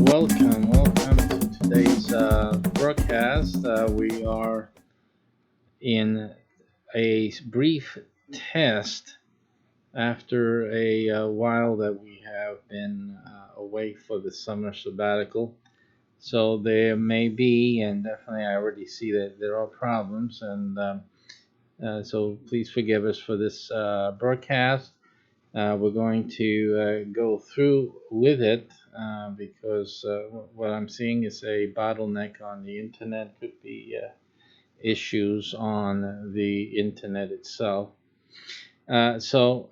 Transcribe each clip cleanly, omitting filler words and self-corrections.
Welcome to today's broadcast. We are in a brief test after a while that we have been away for the summer sabbatical. So there may be, and definitely I already see that there are problems, and so please forgive us for this broadcast. We're going to go through with it because what I'm seeing is a bottleneck on the internet. Could be issues on the internet itself. So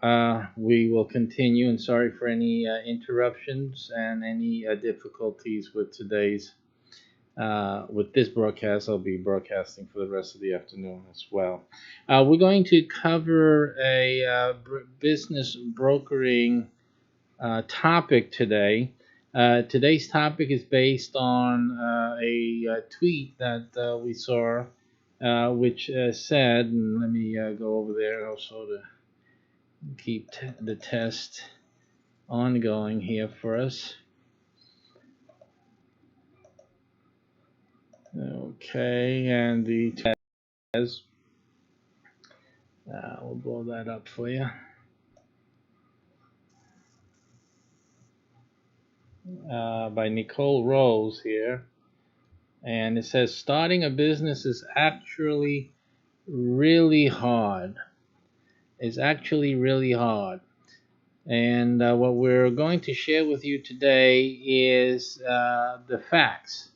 we will continue, and sorry for any interruptions and any difficulties with today's with this broadcast. I'll be broadcasting for the rest of the afternoon as well. We're going to cover a business brokering topic today. Today's topic is based on a tweet that we saw, which said, and let me go over there also to keep the test ongoing here for us. Okay, and the test, we'll blow that up for you. By Nicole Rose here. And it says, starting a business is actually really hard. It's actually really hard. And what we're going to share with you today is the facts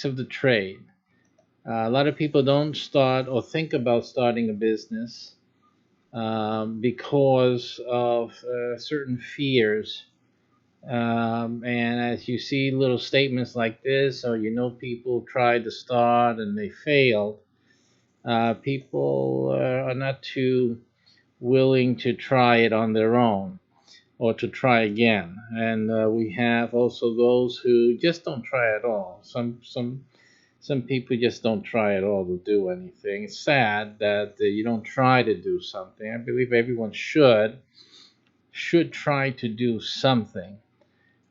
of the trade. A lot of people don't start or think about starting a business because of certain fears. And as you see little statements like this, or people tried to start and they failed, people are not too willing to try it on their own or to try again. And we have also those who just don't try at all. Some people just don't try at all to do anything. It's sad that you don't try to do something. I believe everyone should try to do something.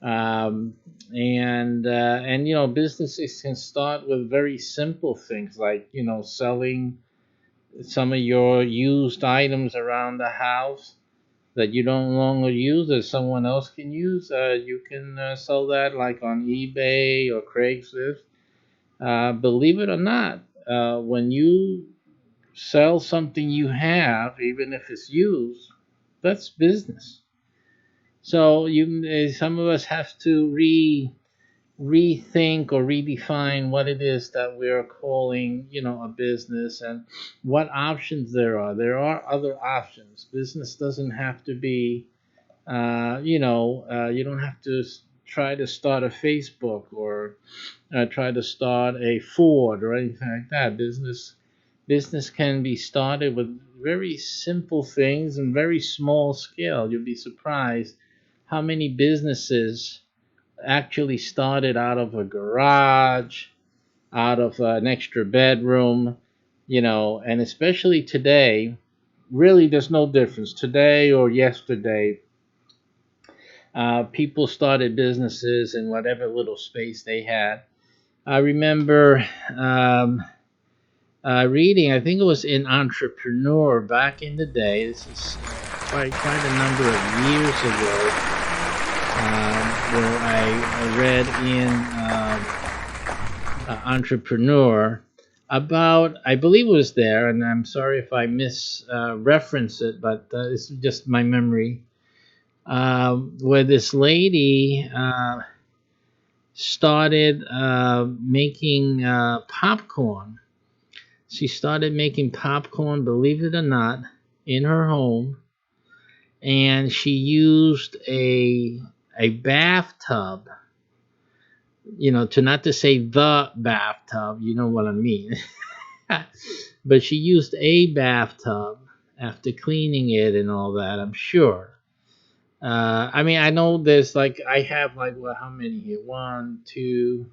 And businesses can start with very simple things like selling some of your used items around the house that you don't longer use that someone else can use. You can sell that like on eBay or Craigslist. Believe it or not, when you sell something you have, even if it's used, that's business. So some of us have to rethink or redefine what it is that we are calling, a business, and what options there are. There are other options. Business doesn't have to be, you don't have to try to start a Facebook or try to start a Ford or anything like that. Business can be started with very simple things and very small scale. You'll be surprised how many businesses actually started out of a garage, out of an extra bedroom, and especially today, really there's no difference. Today or yesterday, people started businesses in whatever little space they had. I remember reading, I think it was in Entrepreneur back in the day. This is quite a number of years ago. where I read in Entrepreneur about, I believe it was there, and I'm sorry if I reference it, but it's just my memory, where this lady started making popcorn. She started making popcorn, believe it or not, in her home, and she used a bathtub, to not to say the bathtub, you know what I mean. But she used a bathtub after cleaning it and all that, I'm sure. I mean, I know there's like, I have like, what, how many here? One, two,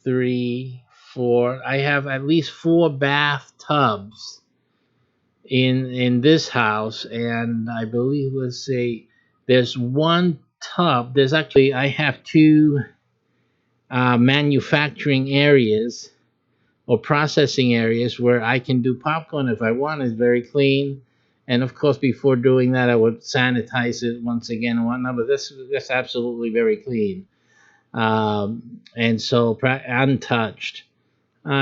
three, four. I have at least four bathtubs in this house, and I believe, let's say, there's one tub. There's actually, I have two manufacturing areas or processing areas where I can do popcorn if I want. It's very clean. And of course, before doing that, I would sanitize it once again and whatnot. But this absolutely very clean, and so untouched.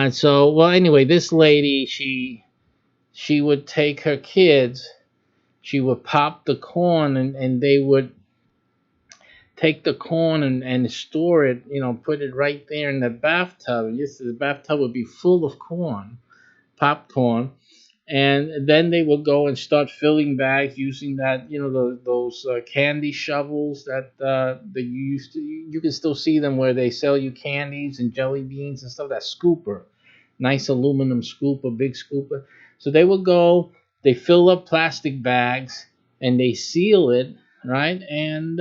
So well, anyway, this lady, she would take her kids. She would pop the corn, and they would take the corn and store it. Put it right there in the bathtub. Yes, the bathtub would be full of popcorn, and then they would go and start filling bags using that, those candy shovels that you used to. You can still see them where they sell you candies and jelly beans and stuff. That scooper, nice aluminum scooper, big scooper. So they would go, they fill up plastic bags, and they seal it, right, and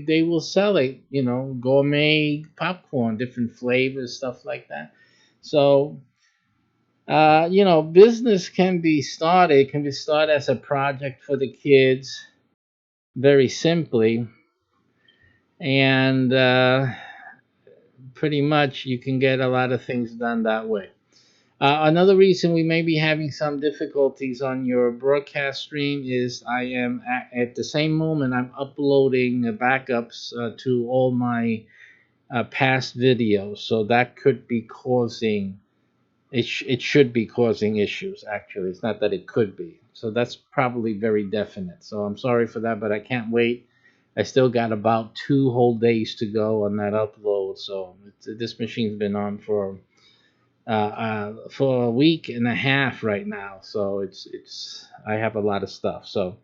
they will sell it. Gourmet popcorn, different flavors, stuff like that. So business can be started as a project for the kids, very simply, and pretty much you can get a lot of things done that way. Another reason we may be having some difficulties on your broadcast stream is I am at the same moment I'm uploading backups to all my past videos, so that could be causing it should be causing issues. Actually, it's not that it could be. So that's probably very definite. So I'm sorry for that, but I can't wait. I still got about 2 whole days to go on that upload. So this machine's been on for a week and a half right now. So it's I have a lot of stuff. So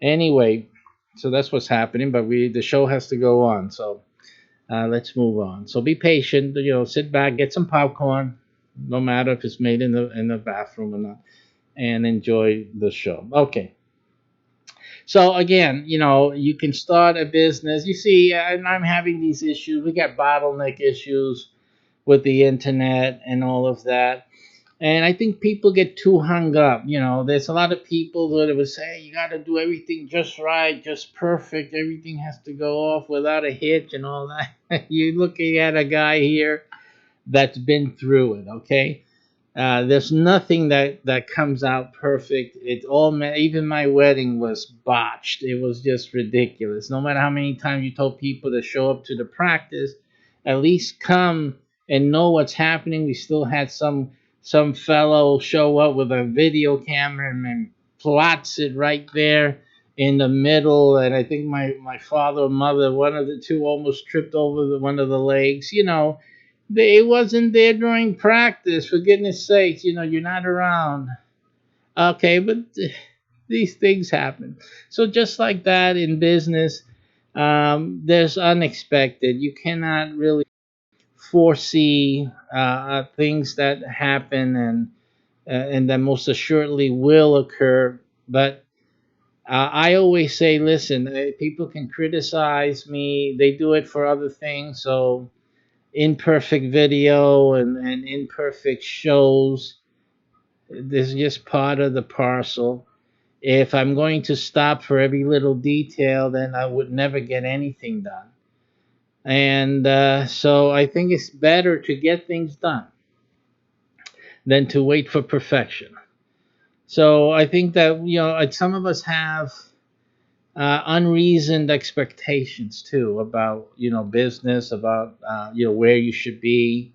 anyway, so that's what's happening. But the show has to go on. So let's move on. So be patient. Sit back, get some popcorn, no matter if it's made in the bathroom or not, and enjoy the show. Okay. So again, you can start a business. You see, and I'm having these issues. We got bottleneck issues with the internet and all of that. And I think people get too hung up. There's a lot of people that would say, you got to do everything just right, just perfect. Everything has to go off without a hitch and all that. You're looking at a guy here that's been through it, okay? There's nothing that comes out perfect. Even my wedding was botched. It was just ridiculous. No matter how many times you told people to show up to the practice, at least come and know what's happening. We still had some fellow show up with a video camera and plots it right there in the middle. And I think my father or mother, one of the two, almost tripped over one of the legs. They wasn't there during practice, for goodness sakes. You're not around. Okay, but these things happen. So just like that in business, there's unexpected. You cannot really foresee things that happen and that most assuredly will occur. But I always say, listen, people can criticize me. They do it for other things. So imperfect video and imperfect shows. This is just part of the parcel. If I'm going to stop for every little detail, then I would never get anything done. And so I think it's better to get things done than to wait for perfection. So I think that some of us have unreasoned expectations too about business, about where you should be,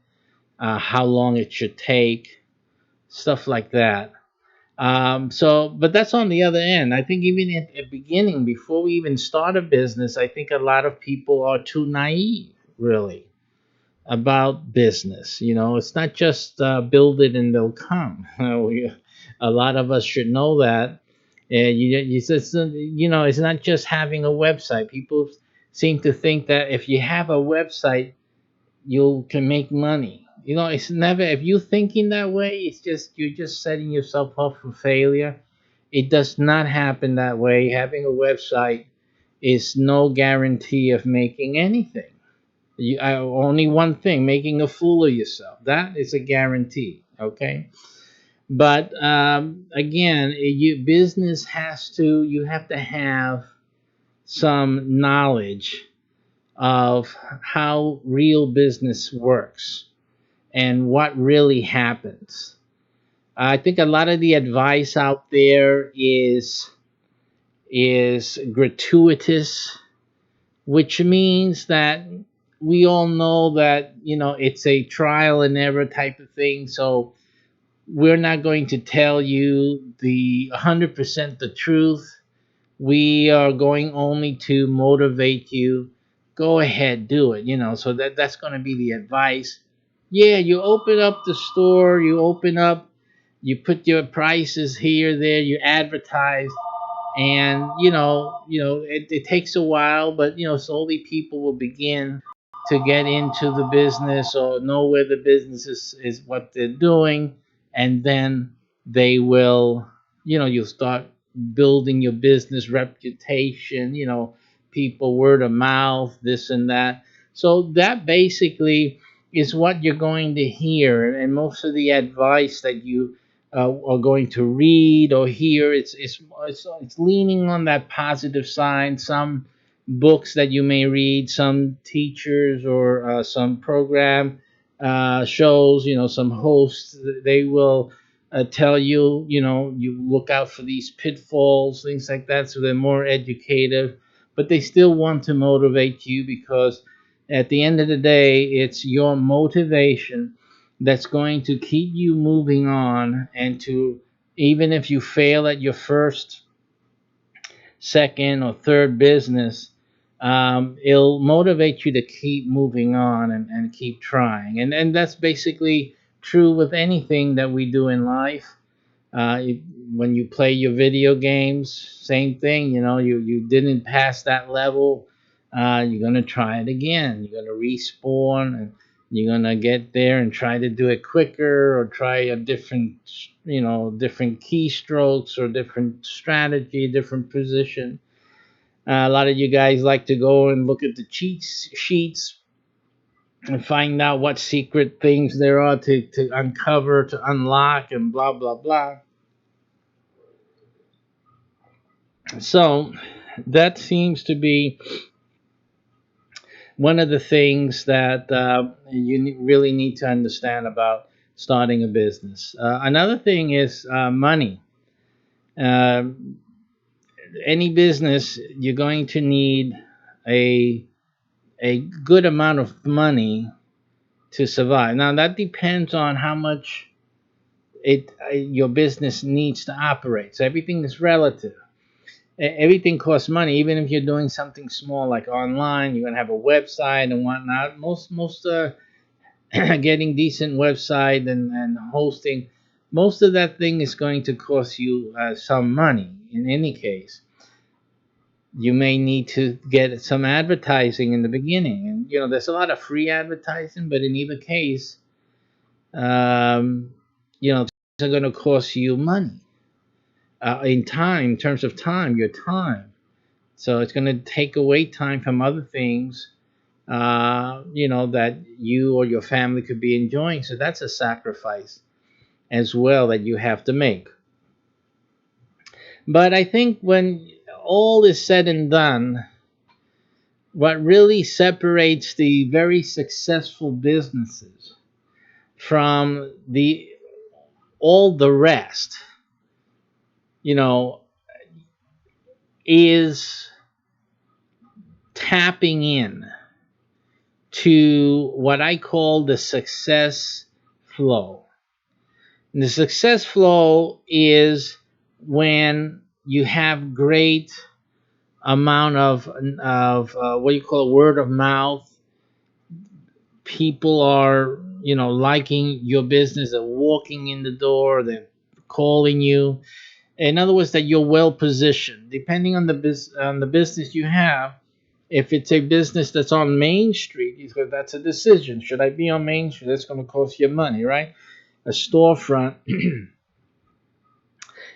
how long it should take, stuff like that. But that's on the other end. I think even at the beginning, before we even start a business, I think a lot of people are too naive, really, about business. It's not just build it and they'll come. A lot of us should know that. And it's not just having a website. People seem to think that if you have a website, you can make money. It's never. If you're thinking that way, you're just setting yourself up for failure. It does not happen that way. Having a website is no guarantee of making anything. Only one thing: making a fool of yourself. That is a guarantee. Okay. But again, business has to. You have to have some knowledge of how real business works and what really happens. I think a lot of the advice out there is gratuitous, which means that we all know that it's a trial and error type of thing. So we're not going to tell you the 100% the truth. We are going only to motivate you. Go ahead, do it. So that's going to be the advice. Yeah, you open up the store, you put your prices here, there, you advertise, and it takes a while, but slowly people will begin to get into the business or know where the business is what they're doing, and then they will you'll start building your business reputation, people word of mouth, this and that. So that basically is what you're going to hear, and most of the advice that you are going to read or hear, it's leaning on that positive side. Some books that you may read, some teachers or some program shows, some hosts, they will tell you, you look out for these pitfalls, things like that. So they're more educative, but they still want to motivate you because at the end of the day, it's your motivation that's going to keep you moving on, and to, even if you fail at your first, second, or third business, it'll motivate you to keep moving on and keep trying. And that's basically true with anything that we do in life. If, when you play your video games, same thing. You didn't pass that level. You're gonna try it again. You're gonna respawn, and you're gonna get there and try to do it quicker, or try a different, different keystrokes or different strategy, different position. A lot of you guys like to go and look at the cheat sheets and find out what secret things there are to uncover, to unlock, and blah blah blah. So that seems to be one of the things that really need to understand about starting a business. Another thing is money. Um any business, you're going to need a a good amount of money to survive. Now that depends on how much it your business needs to operate. So everything is relative. Everything costs money. Even if you're doing something small like online, you're gonna have a website and whatnot. Most getting decent website and hosting, most of that thing is going to cost you some money. In any case, you may need to get some advertising in the beginning, and there's a lot of free advertising, but in either case, um, things are going to cost you money in time, in terms of time, your time. So it's going to take away time from other things, that you or your family could be enjoying. So that's a sacrifice as well that you have to make. But I think when all is said and done, what really separates the very successful businesses from the all the rest, you know, is tapping in to what I call the success flow. And the success flow is when you have great amount of what you call word of mouth. People are, liking your business. They're walking in the door. They're calling you. In other words, that you're well positioned. Depending on the business you have, if it's a business that's on Main Street, because that's a decision. Should I be on Main Street? That's going to cost you money, right? A storefront.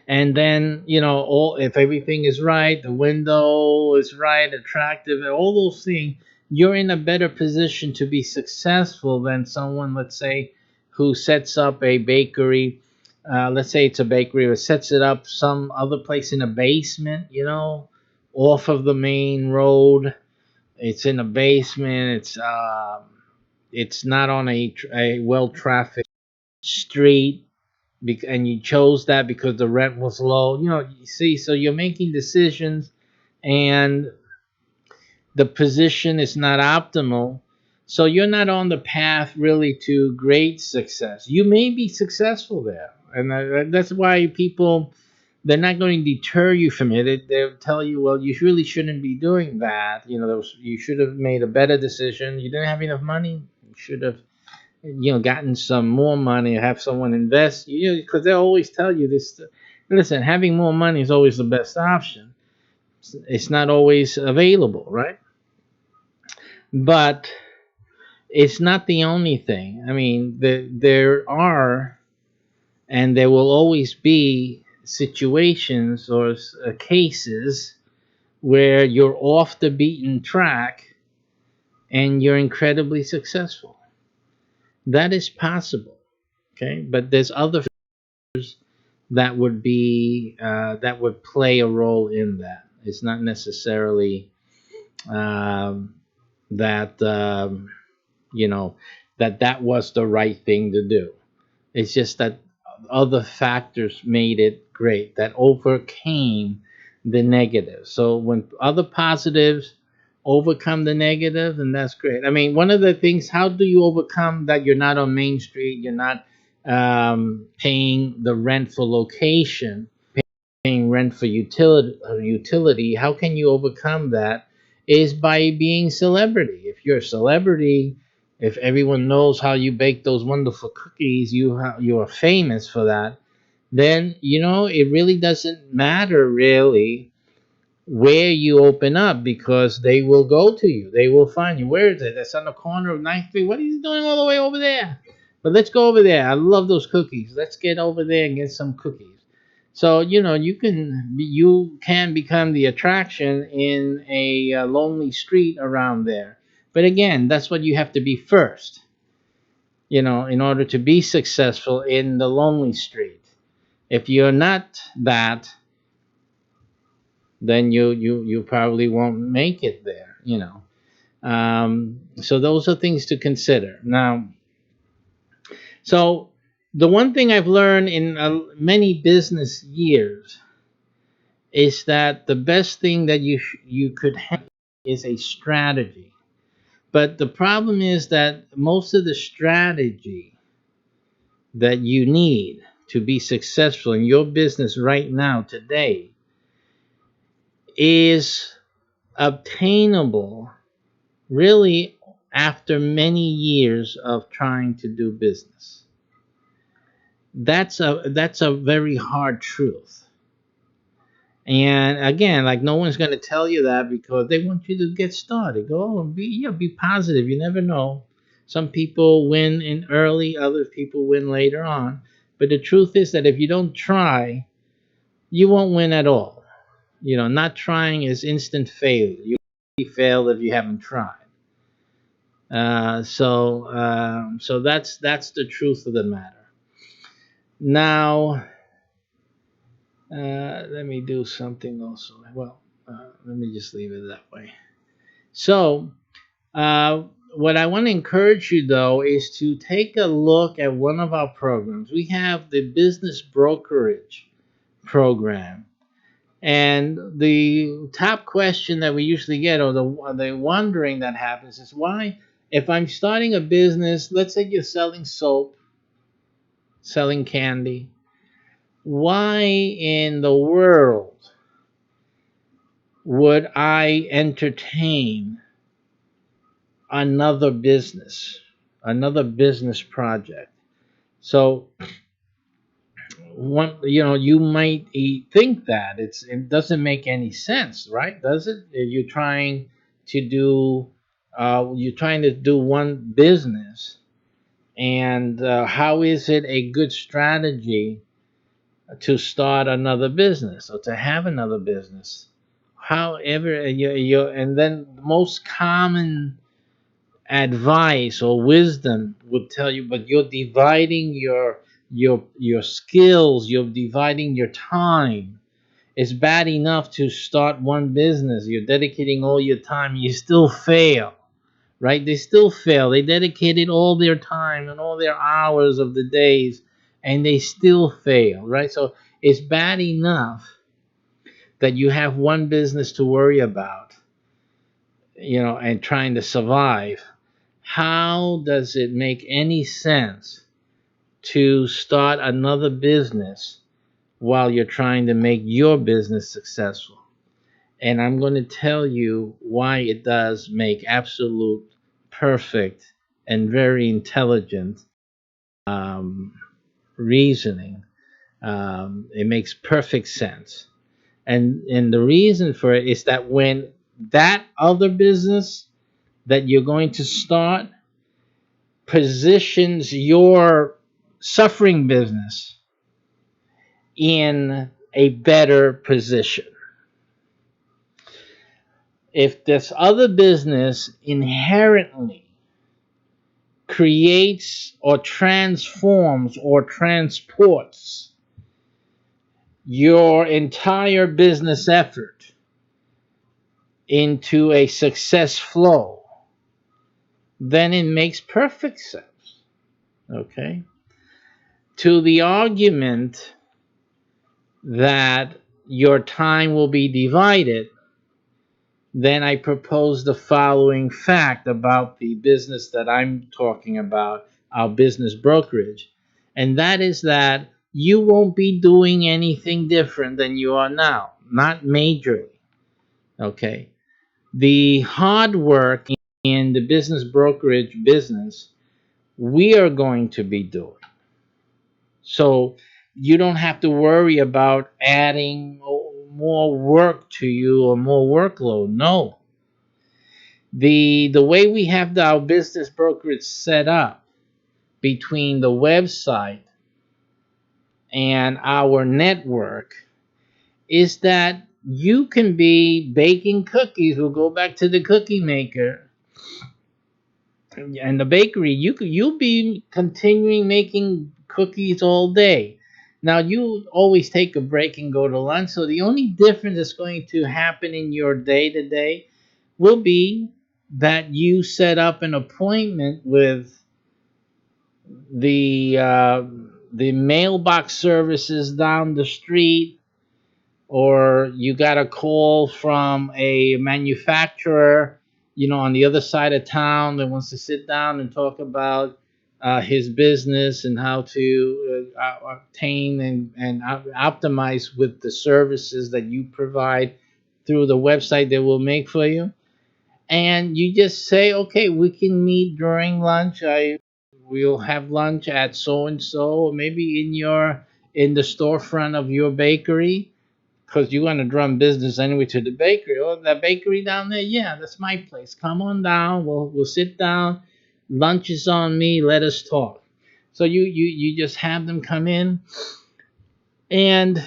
And then, all if everything is right, the window is right, attractive, and all those things, you're in a better position to be successful than someone, let's say, who sets up a bakery. Let's say it's a bakery, or sets it up some other place in a basement, off of the main road. It's in a basement. It's not on a well trafficked street, and you chose that because the rent was low. You see, so you're making decisions, and the position is not optimal. So you're not on the path really to great success. You may be successful there, and that's why people, they're not going to deter you from it. They'll tell you, well, you really shouldn't be doing that. You should have made a better decision. You didn't have enough money. You should have gotten some more money, have someone invest, because they'll always tell you this. Listen, having more money is always the best option. It's not always available, right? But it's not the only thing. I mean, there are, and there will always be situations or cases where you're off the beaten track and you're incredibly successful. That is possible. Okay, but there's other that would play a role in that. It's not necessarily um, that you know that was the right thing to do. It's just that other factors made it great that overcame the negative. So when other positives overcome the negative, and that's great. I mean, one of the things, how do you overcome that you're not on Main Street, you're not paying the rent for location, paying rent for utility? How can you overcome that? Is by being celebrity. If you're a celebrity, if everyone knows how you bake those wonderful cookies, you are famous for that. Then it really doesn't matter really where you open up, because they will go to you. They will find you. Where is it? That's on the corner of Ninth Street. What are you doing all the way over there? But let's go over there. I love those cookies. Let's get over there and get some cookies. So you can become the attraction in a lonely street around there. But again, that's what you have to be first. In order to be successful in the lonely street. If you're not that, then you probably won't make it there. So those are things to consider. Now, so the one thing I've learned in many business years is that the best thing that you could have is a strategy. But the problem is that most of the strategy that you need to be successful in your business right now today is obtainable really after many years of trying to do business. That's a very hard truth. And again, like, no one's going to tell you that, because they want you to get started. Go and be positive. You never know. Some people win in early, other people win later on. But the truth is that if you don't try, you won't win at all. Not trying is instant failure. You fail if you haven't tried. So that's the truth of the matter. Now, let me do something also. Well, let me just leave it that way. So, what I want to encourage you though is to take a look at one of our programs. We have the business brokerage program, And the top question that we usually get, or the wondering that happens, is why, if I'm starting a business, let's say you're selling soap, selling candy, why in the world would I entertain another business project? So one, you might think that it doesn't make any sense, right? Does it? You're trying to do one business, and how is it a good strategy to start another business or to have another business? However, and then the most common advice or wisdom would tell you, but you're dividing your skills, you're dividing your time. It's bad enough to start one business, you're dedicating all your time, you still fail, right? They still fail. They dedicated all their time and all their hours of the days, and they still fail, right? So it's bad enough that you have one business to worry about, and trying to survive. How does it make any sense to start another business while you're trying to make your business successful? And I'm going to tell you why it does make absolute, perfect, and very intelligent um, reasoning. It makes perfect sense. And the reason for it is that when that other business that you're going to start positions your suffering business in a better position. If this other business inherently creates or transforms or transports your entire business effort into a success flow, then it makes perfect sense. Okay? To the argument that your time will be divided, then I propose the following fact about the business that I'm talking about, our business brokerage. And that is that you won't be doing anything different than you are now, not majorly. Okay. The hard work in the business brokerage business, we are going to be doing. So you don't have to worry about adding more work to you or more workload. No. The way we have our business brokerage set up between the website and our network is that you can be baking cookies. We'll go back to the cookie maker and the bakery. You'll be continuing making cookies all day. Now you always take a break and go to lunch. So the only difference that's going to happen in your day to day will be that you set up an appointment with the uh, the mailbox services down the street, or you got a call from a manufacturer, on the other side of town that wants to sit down and talk about his business and how to obtain and optimize with the services that you provide through the website they will make for you. And you just say, okay, we can meet during lunch. We'll have lunch at so and so, or maybe in the storefront of your bakery, because you want to run business anyway to the bakery. Oh, that bakery down there, yeah, that's my place. Come on down. We'll sit down. Lunch is on me. Let us talk. So you just have them come in, and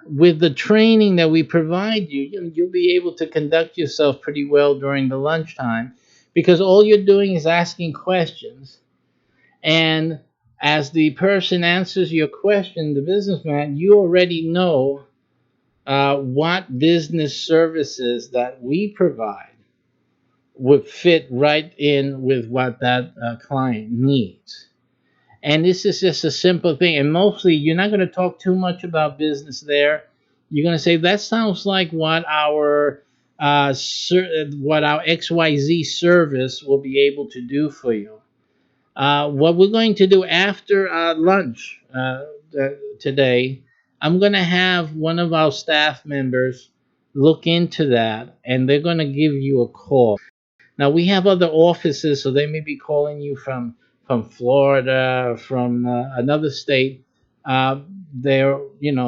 with the training that we provide you, you'll be able to conduct yourself pretty well during the lunchtime, because all you're doing is asking questions. And as the person answers your question, the businessman, you already know what business services that we provide would fit right in with what that client needs. And this is just a simple thing. And mostly, you're not going to talk too much about business there. You're going to say that sounds like what our XYZ service will be able to do for you. What we're going to do after lunch today, I'm going to have one of our staff members look into that, and they're going to give you a call. Now we have other offices, so they may be calling you from Florida, from another state. Uh, they're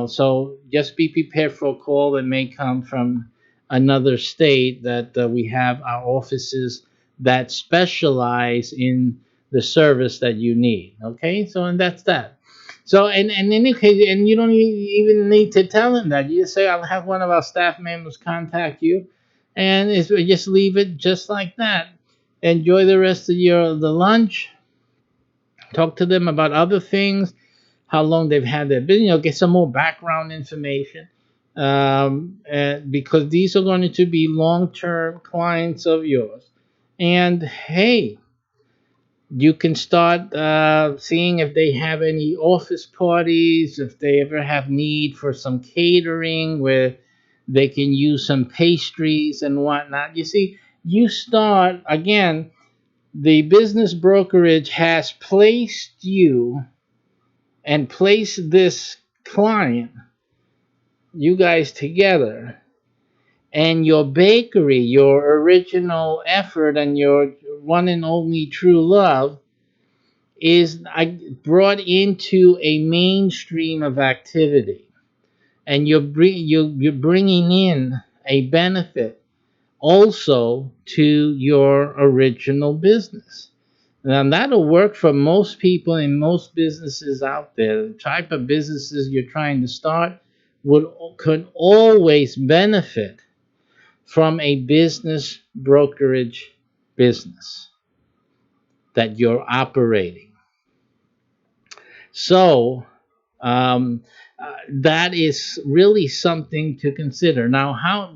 so just be prepared for a call that may come from another state. That we have our offices that specialize in the service that you need. Okay, so and that's that. So and in any case, and you don't even need to tell them that. You just say, "I'll have one of our staff members contact you," and just leave it just like that. Enjoy the rest of the lunch. Talk to them about other things, how long they've had their business. Get some more background information, because these are going to be long-term clients of yours. And hey, you can start seeing if they have any office parties, if they ever have need for some catering where they can use some pastries and whatnot. You see, you start again, the business brokerage has placed you and placed this client, you guys together, and your bakery, your original effort, and your one and only true love is brought into a mainstream of activity, and you're bringing in a benefit also to your original business. Now that'll work for most people in most businesses out there. The type of businesses you're trying to start would could always benefit from a business brokerage business that you're operating. So that is really something to consider. Now, how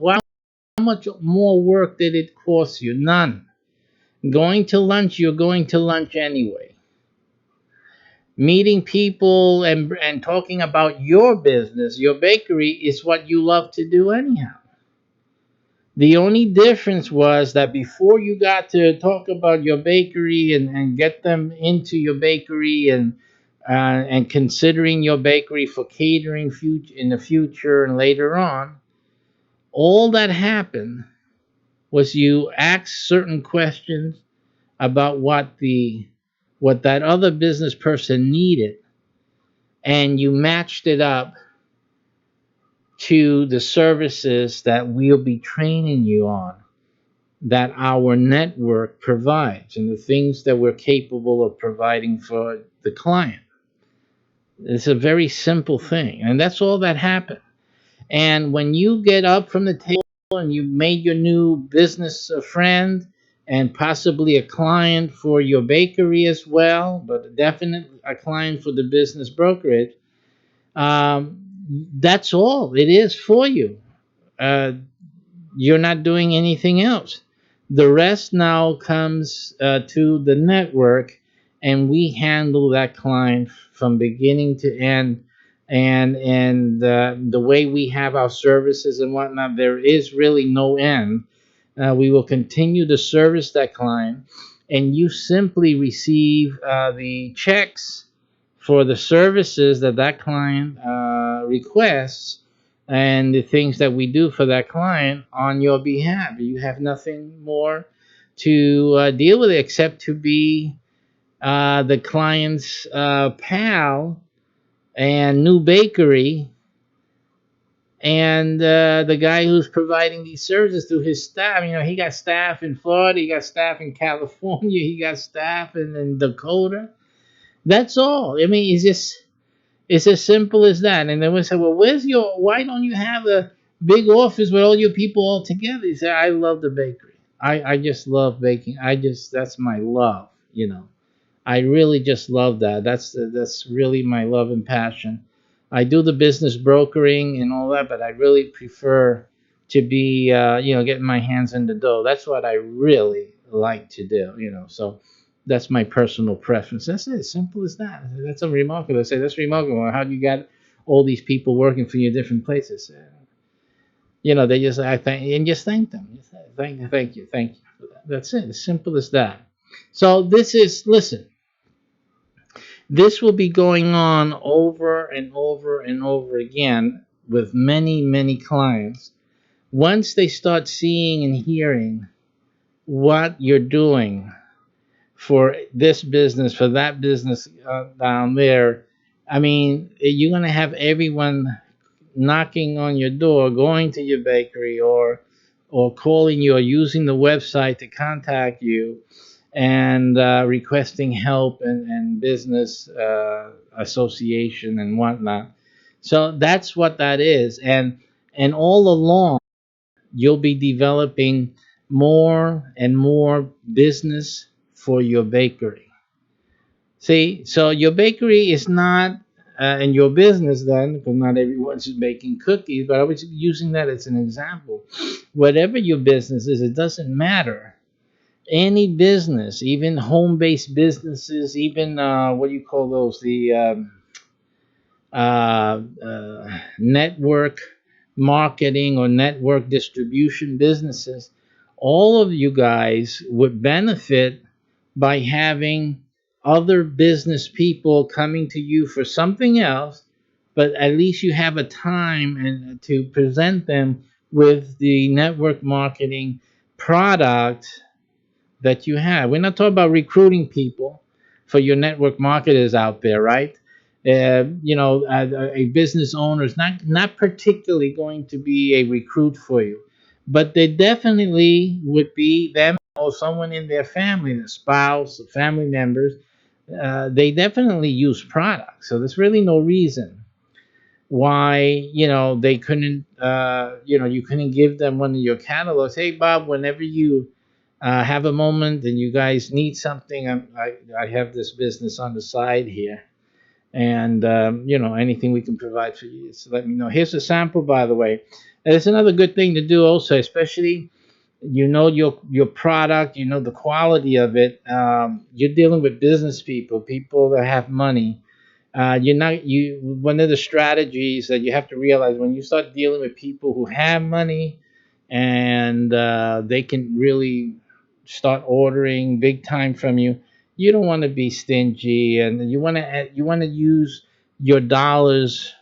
much more work did it cost you? None. Going to lunch, you're going to lunch anyway. Meeting people and talking about your business, your bakery, is what you love to do anyhow. The only difference was that before you got to talk about your bakery and get them into your bakery and considering your bakery for catering in the future and later on, all that happened was you asked certain questions about what that other business person needed, and you matched it up to the services that we'll be training you on, that our network provides, and the things that we're capable of providing for the client. It's a very simple thing, and that's all that happened. And when you get up from the table and you made your new business a friend and possibly a client for your bakery as well, but definitely a client for the business brokerage, um, that's all it is for you. Uh, you're not doing anything else. The rest now comes to the network, and we handle that client from beginning to end. And the way we have our services and whatnot, there is really no end. We will continue to service that client, and you simply receive the checks for the services that that client requests and the things that we do for that client on your behalf. You have nothing more to deal with it except to be the client's pal and new bakery and the guy who's providing these services through his staff. He got staff in Florida, he got staff in California, he got staff in Dakota. That's all. I mean, it's as simple as that. And then we say, well, why don't you have a big office with all your people all together? You say, I love the bakery. I just love baking. That's my love. I really just love that. That's really my love and passion. I do the business brokering and all that, but I really prefer to be, getting my hands in the dough. That's what I really like to do. So that's my personal preference. That's it. Simple as that. That's remarkable. I say that's remarkable. How do you got all these people working for you in different places? They just I thank and just thank them. Just thank you for that. That's it. As simple as that. So this is listen. This will be going on over and over and over again with many many clients. Once they start seeing and hearing what you're doing for this business, for that business down there, I mean, you're gonna have everyone knocking on your door, going to your bakery, or calling you, or using the website to contact you, and requesting help and business association and whatnot. So that's what that is, and all along you'll be developing more and more business for your bakery. See, so your bakery is not, and your business then, because not everyone's just baking cookies, but I was using that as an example. Whatever your business is, it doesn't matter. Any business, even home-based businesses, even what do you call those? The network marketing or network distribution businesses, all of you guys would benefit by having other business people coming to you for something else, but at least you have a time and to present them with the network marketing product that you have. We're not talking about recruiting people for your network marketers out there, right? A business owner is not particularly going to be a recruit for you, but they definitely would be them or someone in their family, the spouse, the family members. They definitely use products, so there's really no reason why they couldn't you couldn't give them one of your catalogs. Hey Bob, whenever you have a moment and you guys need something, I have this business on the side here, and anything we can provide for you, so let me know. Here's a sample, by the way. And it's another good thing to do also, especially your product, the quality of it. You're dealing with business people that have money. You're not you One of the strategies that you have to realize when you start dealing with people who have money, and they can really start ordering big time from you, you don't want to be stingy, and you want to use your dollars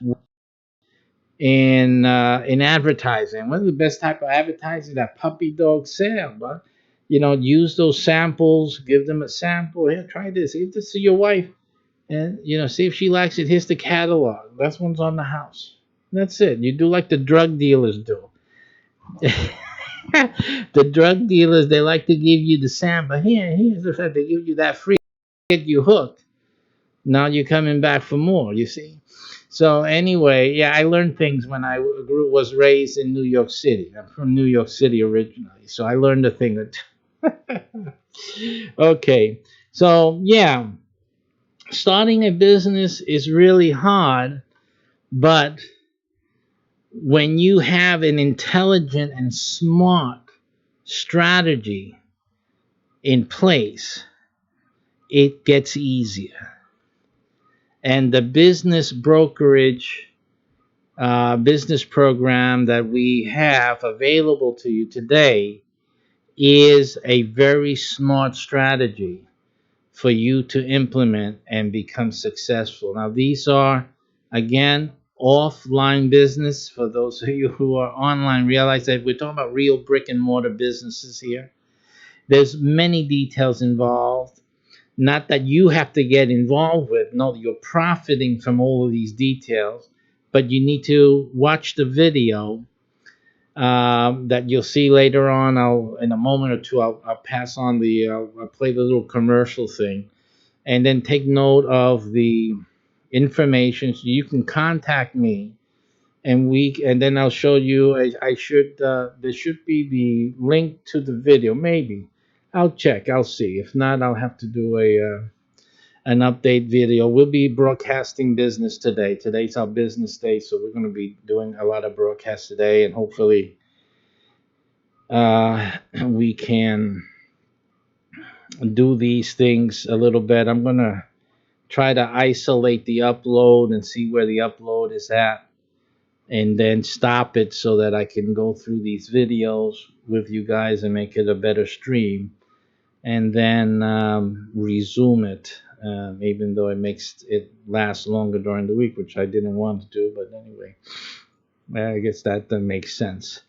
in advertising. One of the best type of advertising, that puppy dog sale, but use those samples, give them a sample. Here, try this, give this to your wife, and see if she likes it. Here's the catalog. That's one's on the house. That's it. You do like the drug dealers do. The drug dealers, they like to give you the sample. Here's the fact, they give you that free, get you hooked. Now you're coming back for more, you see. So anyway, yeah, I learned things when I was raised in New York City. I'm from New York City originally, so I learned a thing or two. Okay, so yeah, starting a business is really hard, but when you have an intelligent and smart strategy in place, it gets easier. And the business brokerage business program that we have available to you today is a very smart strategy for you to implement and become successful. Now, these are, again, offline business. For those of you who are online, realize that we're talking about real brick and mortar businesses here. There's many details involved. Not that you have to get involved with. No, you're profiting from all of these details, but you need to watch the video that you'll see later on. In a moment or two, I'll pass on I'll play the little commercial thing, and then take note of the information so you can contact me, and then I'll show you. I should there should be the link to the video. Maybe I'll check. I'll see. If not, I'll have to do an update video. We'll be broadcasting business today. Today's our business day, so we're going to be doing a lot of broadcasts today, and hopefully we can do these things a little bit. I'm going to try to isolate the upload and see where the upload is at. and then stop it so that I can go through these videos with you guys and make it a better stream, and then resume it, even though it makes it last longer during the week, which I didn't want to do. But anyway, I guess that makes sense.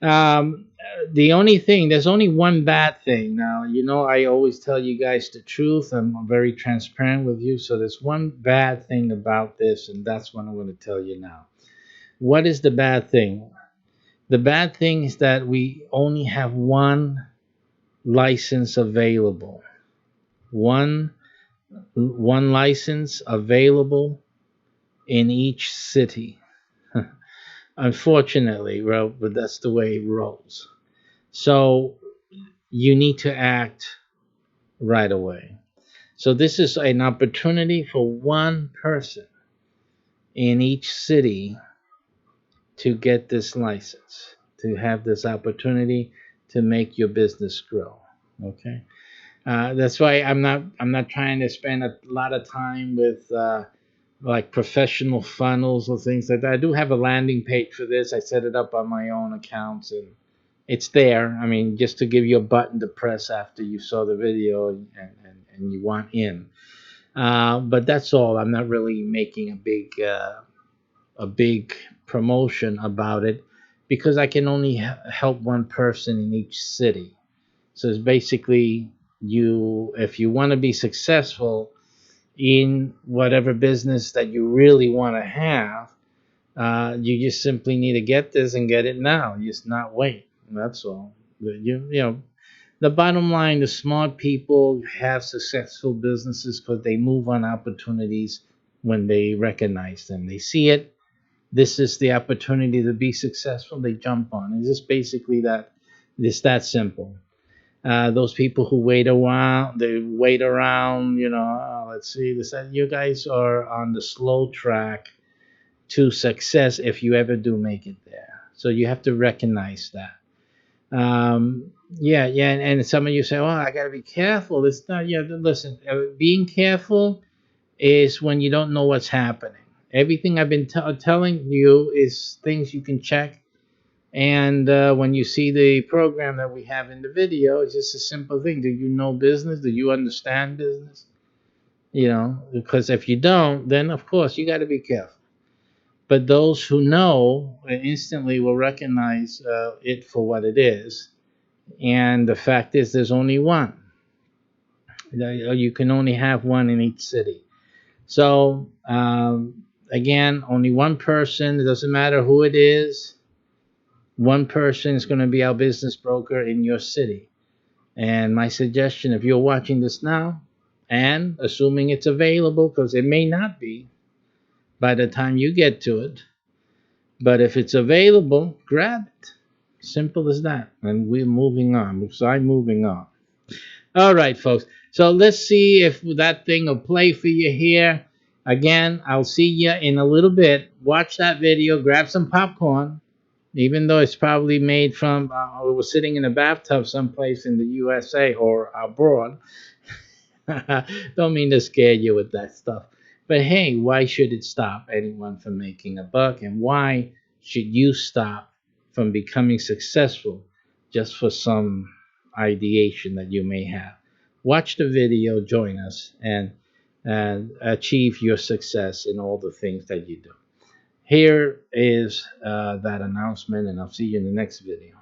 The only thing, there's only one bad thing. Now, I always tell you guys the truth. I'm very transparent with you. So there's one bad thing about this, and that's what I'm going to tell you now. What is the bad thing? The bad thing is that we only have one license available. One license available in each city. Unfortunately, well, but that's the way it rolls. So you need to act right away. So this is an opportunity for one person in each city to get this license, to have this opportunity to make your business grow. Okay. That's why I'm not trying to spend a lot of time with like professional funnels or things like that. I do have a landing page for this. I set it up on my own accounts, and it's there. I mean, just to give you a button to press after you saw the video, and you want in. But that's all. I'm not really making a big promotion about it, because I can only help one person in each city. So it's basically, if you want to be successful in whatever business that you really want to have, you just simply need to get this and get it now. Just not wait. That's all. The bottom line: the smart people have successful businesses because they move on opportunities when they recognize them. They see it. This is the opportunity to be successful. They jump on. It's just basically that. It's that simple. Those people who wait a while, they wait around. Let's see. You guys are on the slow track to success if you ever do make it there. So you have to recognize that. Yeah, yeah, and some of you say, "Well, I got to be careful." It's not. Yeah, listen. Being careful is when you don't know what's happening. Everything I've been telling you is things you can check. And when you see the program that we have in the video, it's just a simple thing. Do you know business? Do you understand business? Because if you don't, then of course you got to be careful. But those who know instantly will recognize it for what it is. And the fact is, there's only one. You can only have one in each city. So, again, only one person. It doesn't matter who it is. One person is going to be our business broker in your city. And my suggestion, if you're watching this now, and assuming it's available, because it may not be by the time you get to it, but if it's available, grab it. Simple as that. And we're moving on. So I'm moving on. All right, folks. So let's see if that thing will play for you here. Again, I'll see you in a little bit. Watch that video. Grab some popcorn. Even though it's probably made from, it was sitting in a bathtub someplace in the USA or abroad. Don't mean to scare you with that stuff. But hey, why should it stop anyone from making a buck? And why should you stop from becoming successful just for some ideation that you may have? Watch the video, join us, and achieve your success in all the things that you do. Here is that announcement, and I'll see you in the next video.